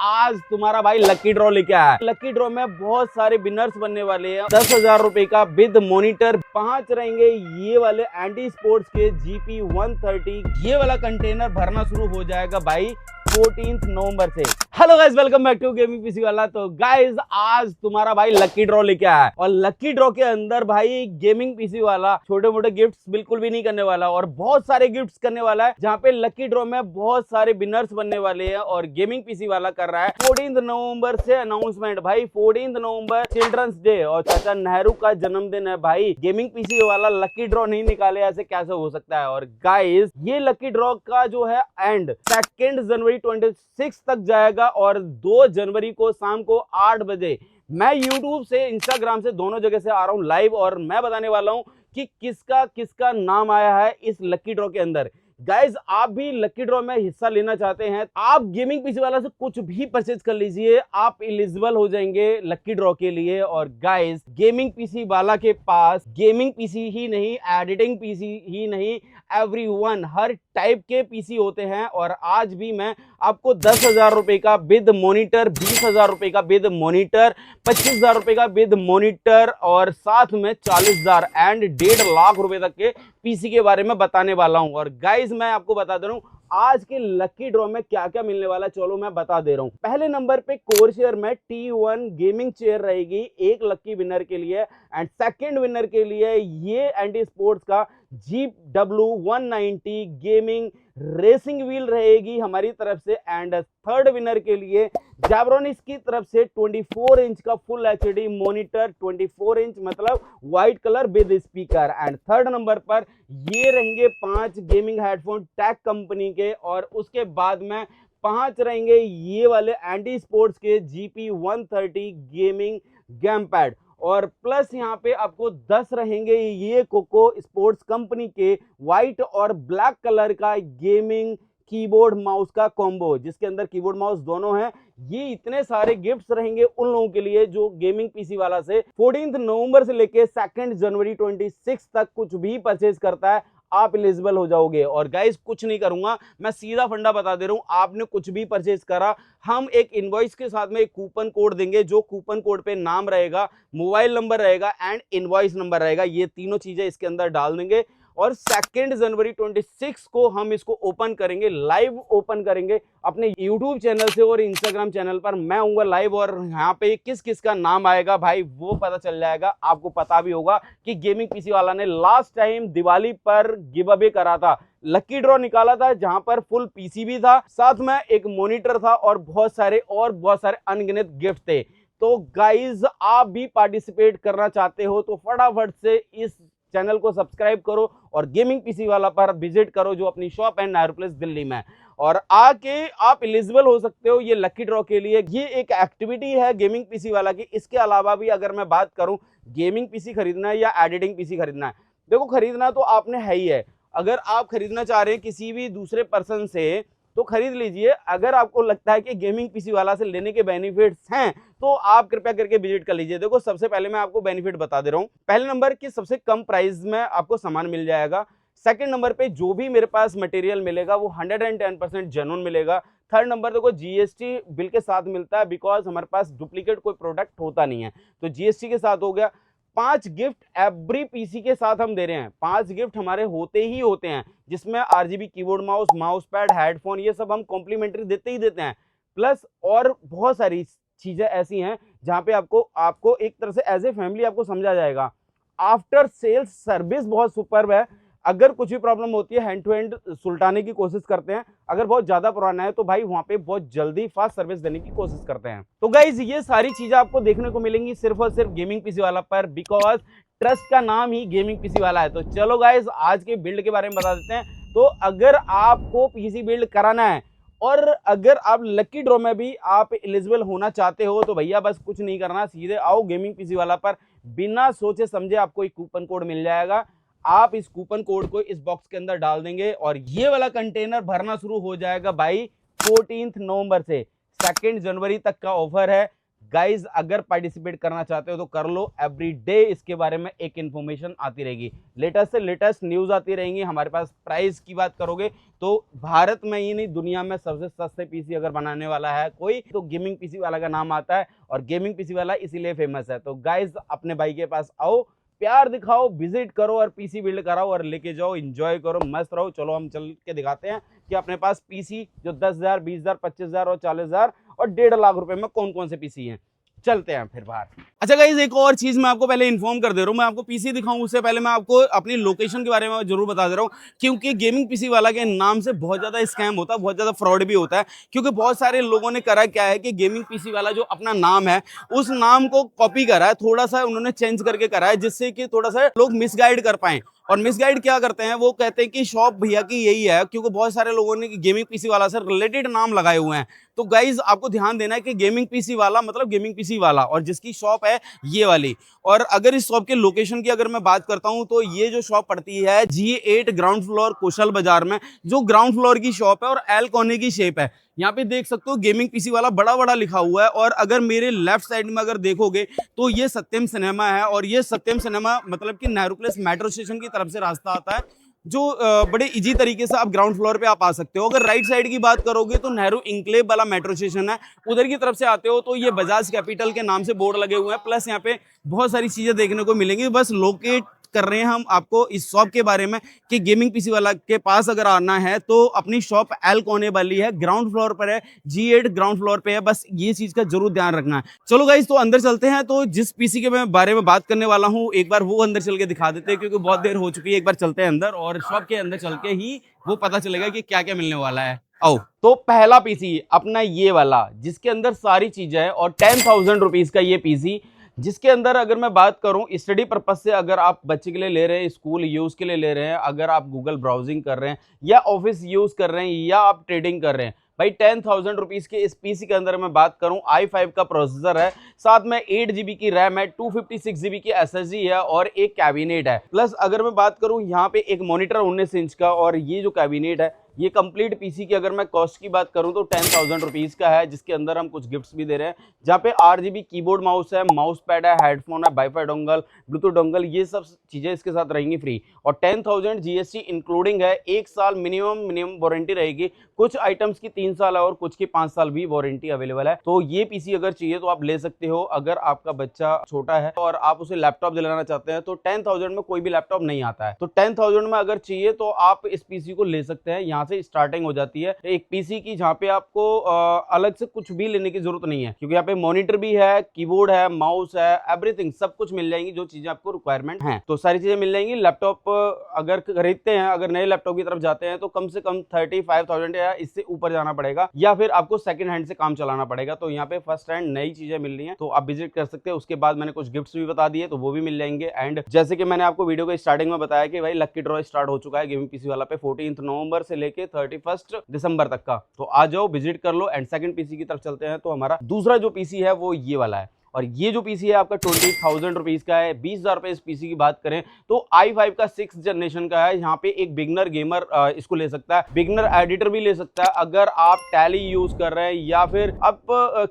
आज तुम्हारा भाई लकी ड्रॉ लेके आया है। लकी ड्रॉ में बहुत सारे विनर्स बनने वाले हैं। 10,000 रुपए का विद मॉनिटर, 5 रहेंगे ये वाले एंटी स्पोर्ट्स के GP 130। ये वाला कंटेनर भरना शुरू हो जाएगा भाई 14 नवंबर से। Hello guys, welcome back to gaming PC वाला। तो गाइस आज तुम्हारा भाई लकी ड्रॉ लेके आया है और लकी ड्रॉ के अंदर भाई गेमिंग पीसी वाला छोटे मोटे गिफ्ट्स बिल्कुल भी नहीं करने वाला और बहुत सारे गिफ्ट्स करने वाला है, जहां पे लकी ड्रॉ में बहुत सारे विनर्स बनने वाले हैं और गेमिंग पीसी वाला कर रहा है 14 नवंबर से अनाउंसमेंट। भाई 14 नवंबर चिल्ड्रंस डे और चाचा नेहरू का जन्मदिन है। भाई गेमिंग पीसी वाला लकी ड्रॉ नहीं निकाले, ऐसे कैसे हो सकता है। और गाइस ये लकी ड्रॉ का जो है एंड 2 जनवरी 26 तक जाएगा और 2 जनवरी को शाम को 8 बजे मैं YouTube से, Instagram से, दोनों जगह से आ रहा हूं लाइव और मैं बताने वाला हूं कि किसका किसका नाम आया है इस लकी ड्रॉ के अंदर। गाइज आप भी लकी ड्रॉ में हिस्सा लेना चाहते हैं, आप गेमिंग पीसी वाला से कुछ भी परचेज कर लीजिए, आप एलिजिबल हो जाएंगे लकी ड्रॉ के लिए। और गाइज गेमिंग पीसी वाला के पास गेमिंग पीसी ही नहीं, एडिटिंग पीसी ही नहीं, एवरीवन हर टाइप के पीसी होते हैं। और आज भी मैं आपको 10,000 रुपए का विद मॉनिटर, 20,000 रुपए का विद मॉनिटर, 25,000 रुपए का विद मॉनिटर और साथ में 40,000 एंड 1.5 लाख रुपए तक के पीसी के बारे में बताने वाला हूं। और गाइज मैं आपको बता दे रहा हूं आज के लकी ड्रॉ में क्या क्या मिलने वाला है, चलो मैं बता दे रहा हूं। पहले नंबर पे कोरशेयर में T1 गेमिंग चेयर रहेगी एक लकी विनर के लिए एंड सेकंड विनर के लिए ये एंटी स्पोर्ट्स का GW 190 गेमिंग रेसिंग व्हील रहेगी हमारी तरफ से। एंड थर्ड विनर के लिए जैब्रोनिक्स की तरफ से 24 इंच का फुल HD मॉनिटर, 24 इंच मतलब white colour with speaker. And third number पर ये रहेंगे 5 गेमिंग हेडफोन टैग कंपनी के और उसके बाद में 5 रहेंगे ये वाले एंटी स्पोर्ट्स के GP 130 गेमिंग गेम पैड और प्लस यहाँ पे आपको 10 रहेंगे ये कोको स्पोर्ट्स कंपनी के व्हाइट और ब्लैक कलर का गेमिंग कीबोर्ड माउस का कॉम्बो, जिसके अंदर कीबोर्ड माउस दोनों हैं। ये इतने सारे गिफ्ट्स रहेंगे उन लोगों के लिए जो गेमिंग पीसी वाला से 14 नवंबर से लेके 2 जनवरी 26 तक कुछ भी परचेज करता है, आप एलिजिबल हो जाओगे। और गाइस कुछ नहीं करूंगा, मैं सीधा फंडा बता दे रहा हूं, आपने कुछ भी परचेज करा, हम एक इनवॉइस के साथ में एक कूपन कोड देंगे, जो कूपन कोड पे नाम रहेगा, मोबाइल नंबर रहेगा एंड इनवॉइस नंबर रहेगा, ये तीनों चीजें इसके अंदर डाल देंगे। और 2 जनवरी 26 को हम इसको ओपन करेंगे, लाइव ओपन करेंगे अपने YouTube चैनल से और Instagram चैनल पर मैं आऊंगा लाइव और यहाँ पे किस किस का नाम आएगा भाई वो पता चल जाएगा। आपको पता भी होगा कि गेमिंग पीसी वाला ने लास्ट टाइम दिवाली पर गिव अवे करा था, लकी ड्रॉ निकाला था, जहां पर फुल पीसी भी था, साथ में एक मॉनिटर था और बहुत सारे अनगिनत गिफ्ट थे। तो गाइज आप भी पार्टिसिपेट करना चाहते हो तो फटाफट से इस चैनल को सब्सक्राइब करो और गेमिंग पीसी वाला पर विजिट करो जो अपनी शॉप है नेहरू प्लेस दिल्ली में, और आके आप एलिजिबल हो सकते हो ये लकी ड्रॉ के लिए। ये एक एक्टिविटी है गेमिंग पीसी वाला की। इसके अलावा भी अगर मैं बात करूं, गेमिंग पीसी खरीदना है या एडिटिंग पीसी खरीदना है, देखो खरीदना तो आपने है ही है। अगर आप खरीदना चाह रहे हैं किसी भी दूसरे पर्सन से तो खरीद लीजिए। अगर आपको लगता है कि गेमिंग पीसी वाला से लेने के बेनिफिट्स हैं तो आप कृपया करके विजिट कर लीजिए। देखो सबसे पहले मैं आपको बेनिफिट बता दे रहा हूं। पहले नंबर की सबसे कम प्राइस में आपको सामान मिल जाएगा। सेकंड नंबर पे जो भी मेरे पास मटेरियल मिलेगा वो 110% जेन्युइन मिलेगा। थर्ड नंबर देखो GST बिल के साथ मिलता है, बिकॉज हमारे पास डुप्लीकेट कोई प्रोडक्ट होता नहीं है, तो GST के साथ हो गया। 5 गिफ्ट एवरी पीसी के साथ हम दे रहे हैं, 5 गिफ्ट हमारे होते ही होते हैं, जिसमें RGB keyboard mouse, mouse pad, headphone, ये सब हम कॉम्प्लीमेंट्री देते ही देते हैं। प्लस और बहुत सारी चीजें ऐसी हैं जहां पे आपको एक तरह से एज ए फैमिली आपको समझा जाएगा। आफ्टर सेल्स सर्विस बहुत सुपर्ब है। अगर कुछ भी प्रॉब्लम होती है हैंड टू हैंड सुलटाने की कोशिश करते हैं, अगर बहुत ज्यादा पुराना है तो भाई वहां पे बहुत जल्दी फास्ट सर्विस देने की कोशिश करते हैं। तो गाइज ये सारी चीजें आपको देखने को मिलेंगी सिर्फ और सिर्फ गेमिंग पीसी वाला पर, बिकॉज ट्रस्ट का नाम ही गेमिंग पीसी वाला है। तो चलो गाइज आज के बिल्ड के बारे में बता देते हैं। तो अगर आपको पीसी बिल्ड कराना है और अगर आप लकी ड्रॉ में भी आप एलिजिबल होना चाहते हो तो भैया बस कुछ नहीं करना, सीधे आओ गेमिंग पीसी वाला पर, बिना सोचे समझे आपको एक कूपन कोड मिल जाएगा। आप इस कूपन कोड को इस बॉक्स के अंदर डाल देंगे और ये वाला कंटेनर भरना शुरू हो जाएगा भाई 14 नवंबर से। 2 जनवरी तक का ऑफर है। गाइज अगर पार्टिसिपेट करना चाहते हो तो कर लो, एवरी डे इसके बारे में एक इन्फॉर्मेशन आती रहेगी, लेटेस्ट से लेटेस्ट न्यूज आती रहेंगी। हमारे पास प्राइस की बात करोगे तो भारत में ही नहीं दुनिया में सबसे सस्ते पीसी अगर बनाने वाला है कोई तो गेमिंग पीसी वाला का नाम आता है, और गेमिंग पीसी वाला इसीलिए फेमस है। तो गाइज अपने भाई के पास आओ, प्यार दिखाओ, विजिट करो और पीसी बिल्ड कराओ और लेके जाओ, एंजॉय करो, मस्त रहो। चलो हम चल के दिखाते हैं कि अपने पास पीसी जो 10,000, 20,000, 25,000 और 40,000 और 1.5 लाख रुपए में कौन कौन से पीसी हैं। चलते हैं फिर बाहर। अच्छा गाइस, एक और चीज मैं आपको पहले इन्फॉर्म कर दे रहा हूं, मैं आपको पीसी दिखाऊं उससे पहले मैं आपको अपनी लोकेशन के बारे में जरूर बता दे रहा हूं, क्योंकि गेमिंग पीसी वाला के नाम से बहुत ज्यादा स्कैम होता है, बहुत ज्यादा फ्रॉड भी होता है। क्योंकि बहुत सारे लोगों ने करा क्या है कि गेमिंग पीसी वाला जो अपना नाम है उस नाम को कॉपी करा है, थोड़ा सा उन्होंने चेंज करके करा है, जिससे कि थोड़ा सा लोग मिसगाइड कर पाए। और मिसगाइड क्या करते हैं, वो कहते हैं कि शॉप भैया की यही है, क्योंकि बहुत सारे लोगों ने गेमिंग पीसी वाला से रिलेटेड नाम लगाए हुए हैं। तो गाइज आपको ध्यान देना है कि गेमिंग पीसी वाला मतलब गेमिंग पीसी वाला, और जिसकी शॉप है ये वाली। और अगर इस शॉप के लोकेशन की अगर मैं बात करता हूं तो ये जो शॉप पड़ती है G8 ग्राउंड फ्लोर कुशल बाजार में, जो ग्राउंड फ्लोर की शॉप है और एल कोने की शेप है। यहाँ पे देख सकते हो गेमिंग पीसी वाला बड़ा बड़ा लिखा हुआ है, और अगर मेरे लेफ्ट साइड में अगर देखोगे तो ये सत्यम सिनेमा है, और ये सत्यम सिनेमा मतलब कि नेहरू प्लेस मेट्रो स्टेशन की तरफ से रास्ता आता है, जो बड़े इजी तरीके से आप ग्राउंड फ्लोर पे आप आ सकते हो। अगर राइट साइड की बात करोगे तो नेहरू इंक्लेव वाला मेट्रो स्टेशन है, उधर की तरफ से आते हो तो ये बजाज कैपिटल के नाम से बोर्ड लगे हुए हैं, प्लस यहाँ पे बहुत सारी चीजें देखने को मिलेंगी। बस लोकेट कर रहे हैं हम आपको इस शॉप के बारे में कि गेमिंग पीसी वाला के पास अगर आना है तो अपनी शॉप एल कोने वाली है, ग्राउंड फ्लोर पर है, G8 ग्राउंड फ्लोर पे है। बस ये चीज का जरूर ध्यान रखना है। चलो गाइस, तो अंदर चलते हैं। तो जिस पीसी के मैं बारे में बात करने वाला हूं एक बार वो अंदर चल के दिखा देते हैं, क्योंकि बहुत देर हो चुकी है। एक बार चलते हैं अंदर और शॉप के अंदर चल के ही वो पता चलेगा कि क्या क्या मिलने वाला है। आओ। तो पहला पीसी अपना ये वाला जिसके अंदर सारी चीजें है, और 10,000 रुपीज का ये पीसी, जिसके अंदर अगर मैं बात करूं स्टडी पर्पस से, अगर आप बच्चे के लिए ले रहे हैं, स्कूल यूज के लिए ले रहे हैं, अगर आप गूगल ब्राउजिंग कर रहे हैं या ऑफिस यूज कर रहे हैं या आप ट्रेडिंग कर रहे हैं, भाई 10,000 रुपीज के इस पीसी के अंदर मैं बात करूं i5 का प्रोसेसर है, साथ में 8 GB की रैम है, 256 GB की SSD है और एक कैबिनेट है। प्लस अगर मैं बात करूं यहाँ पे एक मॉनिटर 19 इंच का, और ये जो कैबिनेट है ये कंप्लीट पीसी की अगर मैं कॉस्ट की बात करूं तो 10,000 रुपीज का है, जिसके अंदर हम कुछ गिफ्ट्स भी दे रहे हैं, जहां पे RGB कीबोर्ड माउस है, माउस पैड है, हेडफोन है, वाईफाई डोंगल, ब्लूटूथ डोंगल, ये सब चीजें इसके साथ रहेंगी फ्री। और 10,000 GST इंक्लूडिंग है, 1 साल मिनिमम वारंटी रहेगी, कुछ आइटम्स की 3 साल है और कुछ की 5 साल भी वारंटी अवेलेबल है। तो ये पीसी अगर चाहिए तो आप ले सकते हो। अगर आपका बच्चा छोटा है और आप उसे लैपटॉप दिलाना चाहते हैं तो 10,000 में कोई भी लैपटॉप नहीं आता है, तो 10,000 में अगर चाहिए तो आप इस पीसी को ले सकते हैं। यहाँ से स्टार्टिंग हो जाती है एक पीसी की, जहाँ पे आपको अलग से कुछ भी लेने की जरूरत नहीं है, क्योंकि यहाँ पे मॉनिटर भी है, कीबोर्ड है, माउस है, एवरीथिंग सब कुछ मिल जाएंगी जो चीजें आपको रिक्वायरमेंट है, तो सारी चीजें मिल जाएंगी। लैपटॉप अगर खरीदते हैं, अगर नए लैपटॉप की तरफ जाते हैं तो कम से कम 35,000 या इससे ऊपर जाना पड़ेगा, या फिर आपको सेकंड हैंड से काम चलाना पड़ेगा। तो यहाँ पे फर्स्ट हैंड नई चीजें मिल रही हैं तो आप विजिट कर सकते हैं। उसके बाद मैंने कुछ गिफ्ट्स भी बता दिए तो वो भी मिल जाएंगे। एंड जैसे कि मैंने आपको वीडियो के स्टार्टिंग में बताया कि भाई लक्की ड्रॉ स्टार्ट हो चुका है गेमिंग पीसी वाला पे 14 नवंबर से लेके 31 दिसंबर तक का, तो आ जाओ विजिट कर लो। एंड सेकंड पीसी की तरफ चलते हैं। तो हमारा दूसरा जो पीसी है वो ये वाला है, और ये जो पीसी है आपका 20,000 रुपीज का है। 20,000 रुपए इस पीसी की बात करें तो i5 का 6th जनरेशन का है। यहाँ पे एक बिगनर गेमर इसको ले सकता है, बिगनर एडिटर भी ले सकता है। अगर आप टैली यूज कर रहे हैं या फिर आप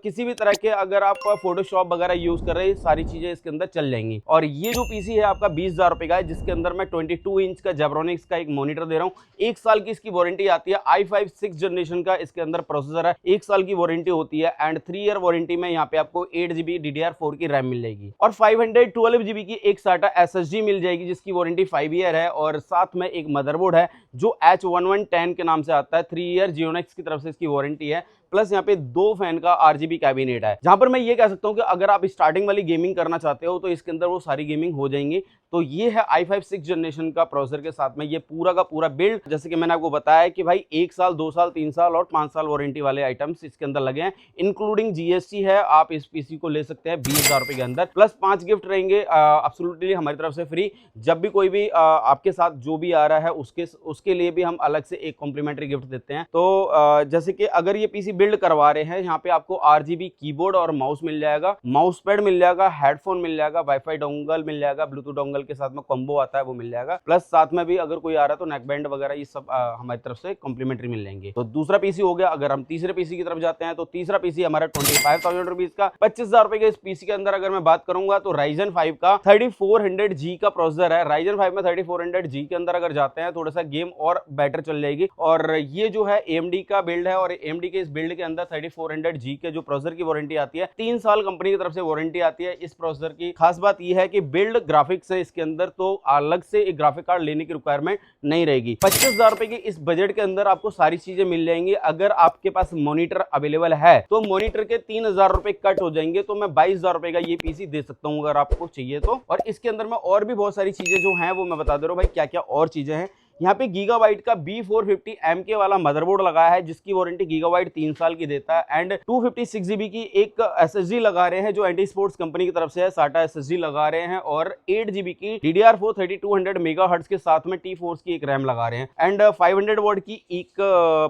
किसी भी तरह के अगर आप फोटोशॉप वगैरह यूज कर रहे हैं, सारी चीजें इसके अंदर चल जाएंगी। और ये जो पीसी है आपका 20,000 रुपए का है, जिसके अंदर मैं 22 इंच का जेब्रोनिक्स का एक मॉनिटर दे रहा हूँ। 1 साल की इसकी वारंटी आती है। i5 6th जनरेशन का इसके अंदर प्रोसेसर है, 1 साल की वारंटी होती है। एंड 3 ईयर वारंटी में यहाँ पे आपको 8 GB DDR4 की रैम मिल जाएगी, और 512 GB की एक SATA SSD मिल जाएगी, जिसकी वारंटी 5 ईयर है। और साथ में एक मदरबोर्ड है जो H1110 के नाम से आता है, 3 ईयर जियोनिक्स की तरफ से इसकी वारंटी है। प्लस यहाँ पे 2 फैन का RGB कैबिनेट है, जहां पर मैं ये कह सकता हूं कि अगर आप स्टार्टिंग वाली गेमिंग करना चाहते हो तो इसके अंदर वो सारी गेमिंग हो जाएंगी। तो ये है i5 6th जनरेशन का प्रोसेसर के साथ में ये पूरा का पूरा बिल्ड। जैसे कि मैंने आपको बताया कि भाई 1 साल 2 साल 3 साल और 5 साल वारंटी वाले आइटम्स इसके अंदर लगे हैं, इंक्लूडिंग GST है। आप इस पीसी को ले सकते हैं 20,000 रुपए के अंदर, प्लस 5 गिफ्ट रहेंगे एब्सोल्युटली हमारी तरफ से फ्री। जब भी कोई भी आपके साथ जो भी आ रहा है उसके उसके लिए भी हम अलग से एक कॉम्प्लीमेंट्री गिफ्ट देते हैं। तो जैसे कि अगर ये पीसी बिल्ड करवा रहे हैं, यहाँ पे आपको RGB कीबोर्ड और माउस मिल जाएगा, माउस पैड मिल जाएगा, हेडफोन मिल जाएगा, वाईफाई डोंगल मिल जाएगा, ब्लूटूथ डोंगल के साथ में कॉम्बो आता है वो मिल जाएगा, प्लस साथ में भी अगर कोई आ रहा है तो नेक बैंड वगैरह ये सब हमारी तरफ से कॉम्प्लीमेंट्री मिल जाएंगे। तो दूसरा पीसी हो गया। अगर हम तीसरे पीसी की तरफ जाते हैं तो तीसरा पीसी हमारा 25,000 रुपीज का, 25,000 रुपए के इस पीसी के अंदर अगर मैं बात करूंगा तो Ryzen 5 का 3400G का प्रोसेसर है। Ryzen 5 में 3400G के अंदर अगर जाते हैं थोड़ा सा गेम और बेटर चल जाएगी। और ये जो है AMD का बिल्ड है और AMD के इस बिल्ड के अंदर 3400G के जो प्रोसेसर की वारंटी आती है 3 साल कंपनी की तरफ से वारंटी आती है। इस प्रोसेसर की खास बात यह है कि बिल्ड ग्राफिक्स है इसके अंदर, तो अलग से एक ग्राफिक कार्ड लेने की रिक्वायरमेंट नहीं रहेगी। 25,000 रुपए की इस बजट के अंदर आपको सारी चीजें मिल जाएंगी। अगर आपके पास मॉनिटर अवेलेबल है तो मॉनिटर के 3,000 रुपए कट हो जाएंगे, तो मैं 22,000 रुपए का ये पीसी दे सकता हूं अगर आपको चाहिए तो। और इसके अंदर में और भी बहुत सारी चीजें जो हैं वो मैं बता दे रहा हूं भाई क्या क्या और चीजें हैं। यहाँ पे गीगाबाइट का B450MK वाला मदरबोर्ड लगाया है जिसकी वारंटी गीगाबाइट 3 साल की देता है। एंड 256GB की एक SSD लगा रहे हैं जो एंटी स्पोर्ट्स कंपनी की तरफ से है, SATA SSD लगा रहे हैं। और 8GB की DDR4 3200 मेगाहर्ट्ज के साथ में T-Force की एक रैम लगा रहे हैं। एंड 500 वॉट की एक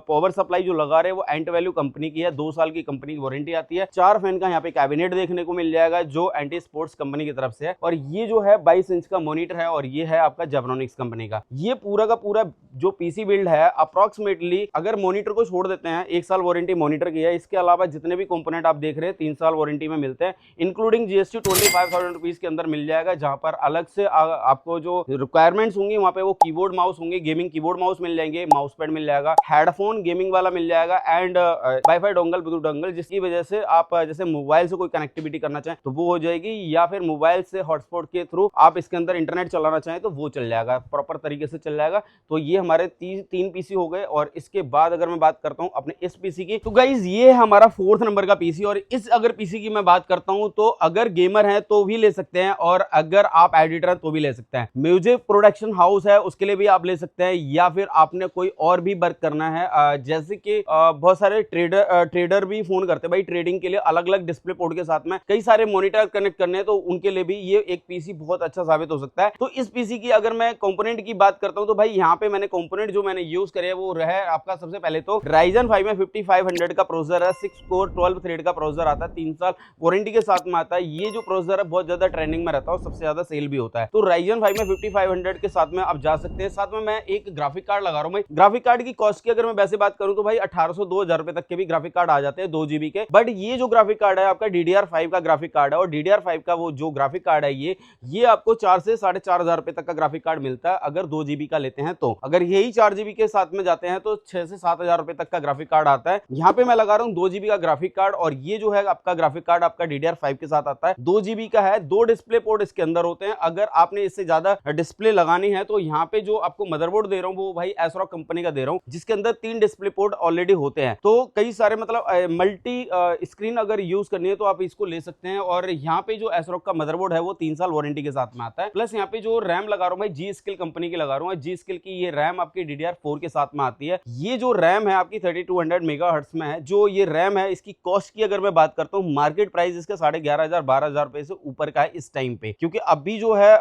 पावर सप्लाई जो लगा रहे हैं वो एंट वैल्यू कंपनी की है, 2 साल की कंपनी की वारंटी आती है। 4 फैन का यहाँ पे कैबिनेट देखने को मिल जाएगा जो एंटी स्पोर्ट्स कंपनी की तरफ से है। और ये जो है 22 इंच का मॉनिटर है और ये है आपका जेब्रॉनिक्स कंपनी का। ये पूरा पूरा जो पीसी बिल्ड है अप्रोक्सीमेटली अगर मॉनिटर को छोड़ देते हैं 1 साल वारंटी मॉनिटर की है, इसके अलावा जितने भी कंपोनेंट आप देख रहे हैं 3 साल वारंटी में मिलते हैं, इंक्लूडिंग GST 25,000 रुपीज के अंदर मिल जाएगा। जहां पर अलग से आपको जो रिक्वायरमेंट्स होंगी वहां पे वो कीबोर्ड माउस होंगे, गेमिंग कीबोर्ड माउस मिल जाएंगे, माउस पैड मिल जाएगा, हेडफोन गेमिंग वाला मिल जाएगा and wifi dongle Bluetooth dongle, जिसकी वजह से आप जैसे मोबाइल से कोई कनेक्टिविटी करना चाहें तो वो हो जाएगी, या फिर मोबाइल से हॉटस्पॉट के थ्रू आप इसके अंदर इंटरनेट चलाना चाहें तो वो चल जाएगा, प्रॉपर तरीके से चल जाएगा। तो ये हमारे 3 पीसी हो गए। और इसके बाद अगर मैं बात करता हूं अपने इस पीसी की, तो गाइज ये हमारा 4th नंबर का पीसी। और इस अगर पीसी की मैं बात करता हूं तो अगर गेमर है तो भी ले सकते हैं और अगर आप एडिटर है तो भी ले सकते हैं, म्यूजिक प्रोडक्शन हाउस है उसके लिए भी आप ले सकते हैं, या फिर आपने कोई और भी वर्क करना है जैसे कि बहुत सारे ट्रेडर भी फोन करते हैं भाई, ट्रेडिंग के लिए अलग अलग डिस्प्ले पोर्ट के साथ में कई सारे मॉनिटर कनेक्ट करने हैं, तो उनके लिए भी ये एक पीसी बहुत अच्छा साबित हो सकता है। तो इस पीसी की अगर मैं कंपोनेंट की बात करता हूं तो भाई यहाँ पे मैंने कंपोनेंट जो मैंने यूज करे वो रहा आपका सबसे पहले तो Ryzen 5 में 5500 का प्रोसेसर है, 6 कोर 12 थ्रेड का प्रोसेसर आता है, 3 साल वारंटी के साथ में आता है। ये जो प्रोसेसर है बहुत ज्यादा ट्रेंडिंग में रहता है और सबसे ज्यादा सेल भी होता है। तो Ryzen 5 में 5500 के साथ में आप जा सकते हैं। साथ में मैं एक ग्राफिक कार्ड लगा रहा हूं भाई। ग्राफिक कार्ड की कॉस्ट की अगर मैं वैसे बात करूं तो भाई 1800-2000 रुपए तक के भी ग्राफिक कार्ड आ जाते हैं 2GB के। बट ये जो ग्राफिक कार्ड है आपका DDR5 का ग्राफिक कार्ड है और DDR5 का वो जो ग्राफिक कार्ड है ये आपको 4 से 4,500 रुपए तक का ग्राफिक कार्ड मिलता है अगर 2GB का लेते हैं तो। अगर यही 4GB के साथ में जाते हैं तो 6 से 7,000 रुपए तक का ग्राफिक कार्ड आता है। यहाँ पे मैं लगा रहा हूँ 2GB का ग्राफिक कार्ड और ये जो है आपका ग्राफिक कार्ड आपका DDR5 के साथ आता है, 2GB का है, 2 डिस्प्ले पोर्ट इसके अंदर होते हैं। अगर आपने इससे ज्यादा डिस्प्ले लगानी है तो यहाँ पे जो आपको मदरबोर्ड दे रहा हूँ वो भाई ASRock कंपनी का दे रहा हूँ जिसके अंदर 3 डिस्प्ले पोर्ट ऑलरेडी होते हैं। तो कई सारे मतलब मल्टी स्क्रीन अगर यूज करनी है तो आप इसको ले सकते हैं। और यहाँ पे जो ASRock का मदरबोर्ड है वो 3 साल वारंटी के साथ में आता है। प्लस यहाँ पे जो रैम लगा रहा हूँ भाई G-Skill कंपनी की लगा रहा हूँ। G-Skill की ये रैम आपकी DDR4 के साथ में आती है। ये जो रैम है आपकी 3200 मेगाहर्ट्ज में है। जो ये रैम है इसकी कॉस्ट की अगर मैं बात करता हूँ मार्केट प्राइस इसका 11,500-12,000 रुपए से ऊपर का है इस टाइम पे, क्योंकि अभी जो है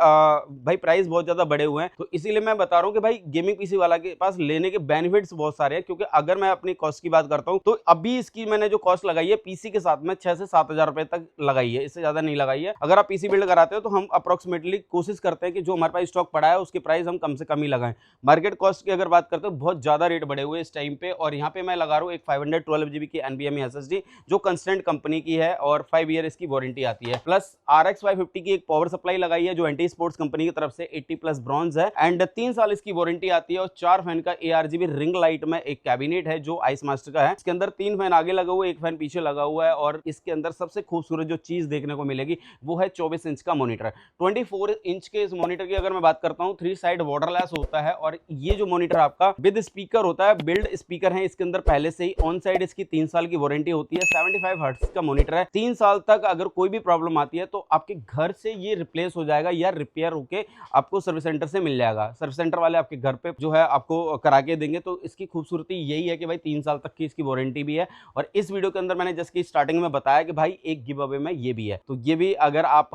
भाई प्राइस बहुत ज्यादा बढ़े हुए हैं। तो इसीलिए मैं बता रहा हूँ कि भाई गेमिंग पीसी वाला के पास लेने के बेनिफिट्स बहुत सारे हैं। क्योंकि अगर मैं अपनी कॉस्ट की बात करता हूँ तो अभी इसकी मैंने जो कॉस्ट लगाई है पीसी के साथ में 6 से 7,000 रुपए तक लगाई है, इससे ज्यादा नहीं लगाई है। अगर आप पीसी बिल्ड कराते हो तो हम अप्रोक्सीमेटली कोशिश करते हैं कि जो हमारे पास स्टॉक पड़ा है उसके प्राइस हम कम से कम ही लगाएं। मार्केट कॉस्ट की अगर बात करते हो बहुत ज्यादा रेट बढ़े हुए इस टाइम पे। और यहाँ पे मैं लगा रहा हूँ एक 512GB की NVMe SSD जो कंस्टेंट कंपनी की है और 5 ईयर इसकी वारंटी आती है। प्लस RX 550 की एक पावर सप्लाई लगाई है जो एंटी स्पोर्ट्स कंपनी की तरफ से 80+ ब्रॉन्ज है एंड 3 साल इसकी वारंटी आती है। और 4 फैन का ARGB रिंग लाइट में एक कैबिनेट है जो आइस मास्टर का है। इसके अंदर 3 फैन आगे लगा हुआ है, 1 फैन पीछे लगा हुआ है। और इसके अंदर सबसे खूबसूरत जो चीज देखने को मिलेगी वो है 24 इंच का मॉनिटर। 24 इंच के इस मॉनिटर की अगर मैं बात करता हूँ 3 साइड वाटरलेस होता है। और ये जो मॉनिटर आपका विद स्पीकर होता है, बिल्ड स्पीकर है इसके अंदर पहले से ही। ऑन साइड इसकी 3 साल की वारंटी होती है। 75 हर्ट्ज का मॉनिटर है। 3 साल तक अगर कोई भी प्रॉब्लम आती है तो आपके घर से ये रिप्लेस हो जाएगा या रिपेयर होके आपको सर्विस सेंटर से मिल जाएगा। सर्विस सेंटर वाले आपके घर पे जो है आपको करा के देंगे। तो इसकी खूबसूरती यही है कि भाई 3 साल तक की इसकी वारंटी भी है। और इस वीडियो के अंदर मैंने जैसे कि स्टार्टिंग में बताया कि भाई एक गिव अवे में ये भी है। तो ये भी अगर आप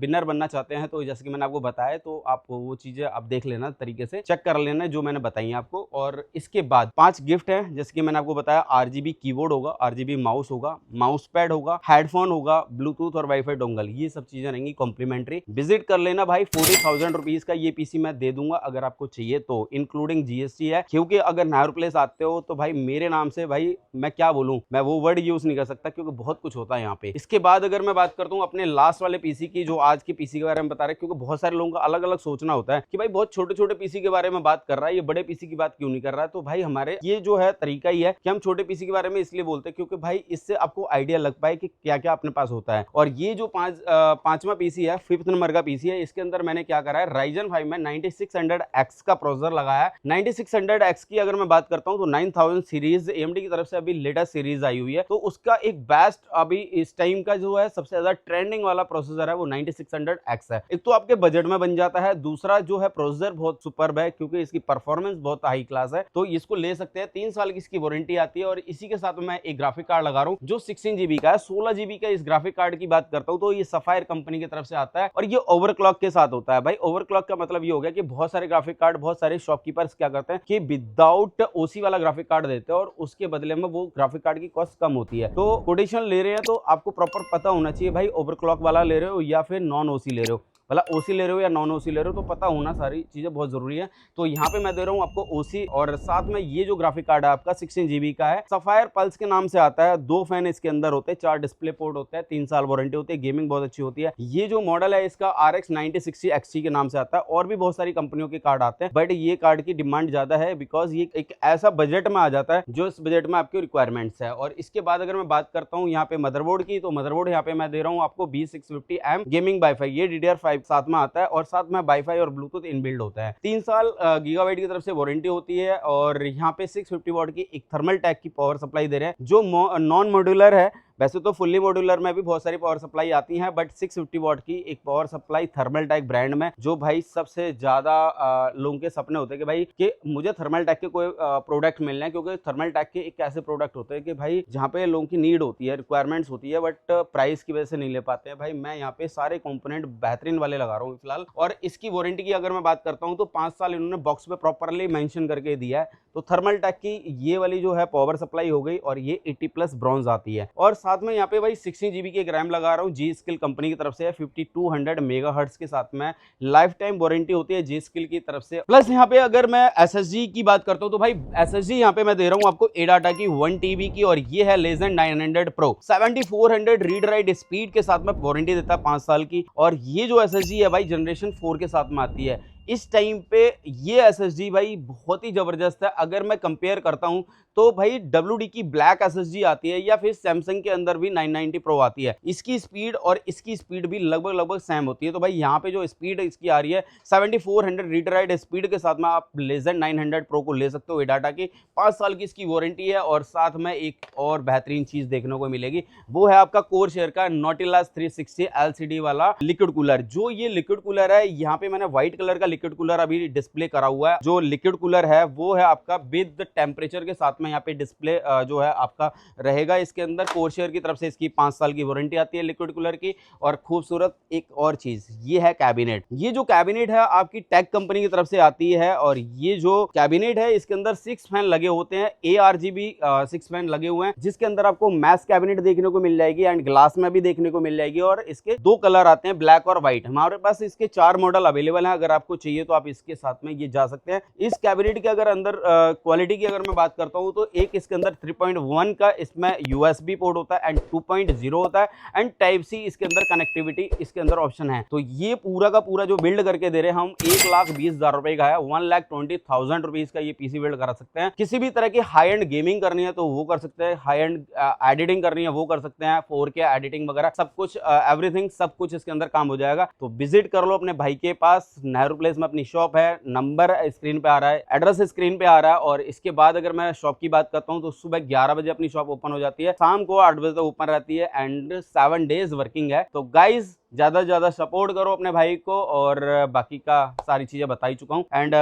विनर बनना चाहते हैं तो जैसे कि मैंने आपको बताया तो आप वो चीजें आप देख लेना तरीके तरीके से चेक कर लेना जो मैंने बताई आपको। और इसके बाद 5 गिफ्ट है, जैसे कि मैंने आपको बताया RGB कीबोर्ड होगा, RGB माउस होगा, माउस पैड होगा, हेडफोन होगा, ब्लूटूथ और वाईफाई डोंगल, ये सब चीजें रहेंगी कॉम्प्लीमेंट्री। विजिट कर लेना भाई। 40,000 रुपीज का ये पीसी मैं दे दूंगा अगर आपको चाहिए तो, इंक्लूडिंग GST है। क्योंकि अगर नायर प्लेस आते हो तो भाई मेरे नाम से भाई मैं क्या बोलूं, मैं वो वर्ड यूज नहीं कर सकता क्योंकि बहुत कुछ होता है यहाँ पे। इसके बाद अगर मैं बात करता हूँ अपने लास्ट वाले पीसी की, जो आज के पीसी के बारे में बता रहे हैं, क्योंकि बहुत सारे लोगों का अलग अलग सोचना होता है कि भाई बहुत छोटे छोटे पीसी के बारे में बात कर रहा है, ये बड़े पीसी की बात क्यों नहीं कर रहा है। तो भाई हमारे ये जो है तरीका ही है कि हम छोटे पीसी के बारे में इसलिए बोलते हैं क्योंकि भाई इससे आपको आइडिया लग पाए कि क्या क्या अपने पास होता है। और ये जो पांचवा पीसी है, 5th नंबर का पीसी है, इसके अंदर मैंने क्या करा है, Ryzen 5 में 9600X का प्रोसेसर लगाया है। 9600X की अगर मैं बात करता हूं तो 9000 सीरीज AMD की तरफ से अभी लेटेस्ट सीरीज आई हुई है, तो उसका एक बेस्ट अभी इस टाइम का जो है सबसे ज्यादा ट्रेंडिंग वाला प्रोसेसर है वो 9600X है। एक तो आपके बजट में बन जाता है, दूसरा जो है प्रोसेसर बहुत सुपर्ब है क्योंकि इसकी परफॉर्मेंस बहुत हाई क्लास है, तो इसको ले सकते हैं। 3 साल की इसकी वारंटी आती है। और इसी के साथ मैं एक ग्राफिक कार्ड लगा रहा हूं जो 16 GB का है। 16 GB का इस ग्राफिक कार्ड की बात करता हूं तो ये सफायर कंपनी की तरफ से आता है और ये ओवरक्लॉक के साथ होता है। भाई ओवरक्लॉक का मतलब ये हो गया कि बहुत सारे ग्राफिक कार्ड, बहुत सारे शॉपकीपर्स क्या करते हैं कि विदाउट OC वाला ग्राफिक कार्ड देते हैं और उसके बदले में वो ग्राफिक कार्ड की कॉस्ट कम होती है। तो कोटेशन ले रहे हैं तो आपको प्रॉपर पता होना चाहिए भाई ओवरक्लॉक वाला ले रहे हो या फिर नॉन OC ले रहे हो, भला OC ले रहे हो या नॉन OC ले रहे हो, तो पता होना सारी चीजें बहुत जरूरी है। तो यहाँ पे मैं दे रहा हूँ आपको OC, और साथ में ये जो ग्राफिक कार्ड है आपका 16 GB का है, सफायर पल्स के नाम से आता है। 2 फैन इसके अंदर होते हैं, 4 डिस्प्ले पोर्ट होते हैं, 3 साल वारंटी होती है, गेमिंग बहुत अच्छी होती है। ये जो मॉडल है इसका RX 9060 XT के नाम से आता है। और भी बहुत सारी कंपनियों के कार्ड आते हैं, बट ये कार्ड की डिमांड ज्यादा है बिकॉज ये एक ऐसा बजट में आ जाता है जो इस बजट में आपकी रिक्वायरमेंट्स है। और इसके बाद अगर मैं बात करता हूँ यहाँ पे मदरबोर्ड की, तो मदरबोर्ड यहाँ पे मैं दे रहा हूँ आपको B650M गेमिंग वाईफाई, ये DDR5 साथ में आता है और साथ में वाईफाई और ब्लूटूथ इनबिल्ड होता है। 3 साल गीगाबाइट की तरफ से वारंटी होती है। और यहाँ पे 650 वाट की एक थर्मल टैक की पावर सप्लाई दे रहे हैं जो नॉन मॉड्यूलर है। वैसे तो फुल्ली मॉड्यूलर में भी बहुत सारी पावर सप्लाई आती हैं, बट 650 वाट की एक पावर सप्लाई थर्मल टैक ब्रांड में, जो भाई सबसे ज्यादा लोगों के सपने होते हैं कि भाई कि मुझे थर्मल टैक के कोई प्रोडक्ट मिलने हैं, क्योंकि थर्मल टैक के एक ऐसे प्रोडक्ट होते हैं कि भाई जहाँ पे लोगों की नीड होती है, रिक्वायरमेंट्स होती है, बट प्राइस की वजह से नहीं ले पाते हैं। भाई मैं यहाँ पे सारे कंपोनेंट बेहतरीन वाले लगा रहा हूँ फिलहाल। और इसकी वारंटी की अगर मैं बात करता हूँ तो 5 साल इन्होंने बॉक्स पे प्रॉपरली मेंशन करके दिया है। तो थर्मल टैक की ये वाली जो है पावर सप्लाई हो गई और ये 80+ ब्रॉन्ज आती है। और साथ में यहाँ पे भाई 16 GB की रैम लगा रहा हूँ, जी स्किल कंपनी की तरफ से 5200 मेगाहर्ट्ज के साथ में लाइफ टाइम वारंटी होती है जी स्किल की तरफ से। प्लस यहाँ पे अगर मैं SSD की बात करता हूँ तो भाई SSD यहाँ पे मैं दे रहा हूँ आपको एडाटा की 1 TB की, और ये है legend 900 pro 7400 read write speed के साथ में वारंटी देता है 5 साल की। और ये जो SSD है भाई जनरेशन 4 के साथ में आती है। इस टाइम पे ये SSD भाई बहुत ही जबरदस्त है। अगर मैं कंपेयर करता हूं तो भाई WD की ब्लैक SSD आती है या फिर सैमसंग के अंदर भी 990 प्रो आती है, इसकी स्पीड और इसकी स्पीड भी लगभग सेम होती है। तो भाई यहाँ पे जो स्पीड इसकी आ रही है 7400 रीड राइट स्पीड के साथ में आप लेजेंड 900 प्रो को ले सकते हो एडाटा की। 5 साल की इसकी वारंटी है। और साथ में एक और बेहतरीन चीज देखने को मिलेगी, वो है आपका कोरशेयर का नॉटिलस 360 LCD वाला लिक्विड कूलर। जो ये लिक्विड कूलर है, यहाँ पे मैंने व्हाइट कलर का लिक्विड कूलर अभी डिस्प्ले करा हुआ है। जो लिक्विड कूलर है वो है आपका विद टेम्परेचर के साथ में यहाँ पे डिस्प्ले जो है आपका रहेगा। इसके अंदर कोरशेयर की तरफ से इसकी 5 साल की वारंटी आती है लिक्विड कूलर की। और खूबसूरत एक और चीज ये है कैबिनेट। ये जो कैबिनेट है आपकी टेक कंपनी की तरफ से आती है। और ये जो कैबिनेट है इसके अंदर 6 फैन लगे होते हैं, ARGB 6 फैन लगे हुए हैं, जिसके अंदर आपको मैश कैबिनेट देखने को मिल जाएगी एंड ग्लास में भी देखने को मिल जाएगी। और इसके 2 कलर आते हैं, ब्लैक और व्हाइट। हमारे पास इसके 4 मॉडल अवेलेबल है, अगर आपको चाहिए तो आप इसके साथ में ये जा सकते हैं। इस कैबिनेट के अगर अंदर क्वालिटी की अगर मैं बात करता हूं तो एक इसके अंदर 3.1 का इसमें USB पोर्ट होता है एंड 2.0 होता है एंड टाइप C इसके अंदर कनेक्टिविटी इसके अंदर ऑप्शन है। तो ये पूरा का पूरा जो बिल्ड करके दे रहे हैं हम 1,20,000 रुपए का है, 1,20,000 रुपीज का ये पीसी बिल्ड करा सकते हैं। किसी भी तरह की हाई एंड गेमिंग करनी है तो वो कर सकते हैं, हाई एंड एडिटिंग करनी है वो कर सकते हैं, 4K एडिटिंग वगैरह सब कुछ एवरीथिंग सब कुछ इसके अंदर काम हो जाएगा। तो विजिट कर लो अपने भाई के पास, नेहरू प्लेस में अपनी शॉप है, नंबर स्क्रीन पे आ रहा है, एड्रेस स्क्रीन पे आ रहा है। और इसके बाद अगर मैं शॉप की बात करता हूं तो सुबह 11 बजे अपनी शॉप ओपन हो जाती है, शाम को 8 बजे तक ओपन रहती है एंड 7 डेज वर्किंग है। तो गाइज ज्यादा से ज्यादा सपोर्ट करो अपने भाई को, और बाकी का सारी चीजें बता ही चुका हूं। एंड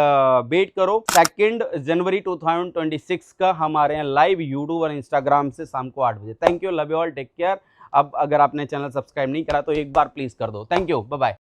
वेट करो 2 जनवरी 2026 का हमारे यहाँ लाइव यूट्यूब और इंस्टाग्राम से शाम को 8 बजे। Thank you, love you all, take care. अब अगर आपने चैनल सब्सक्राइब नहीं करा तो एक बार प्लीज कर दो। Thank you, bye bye.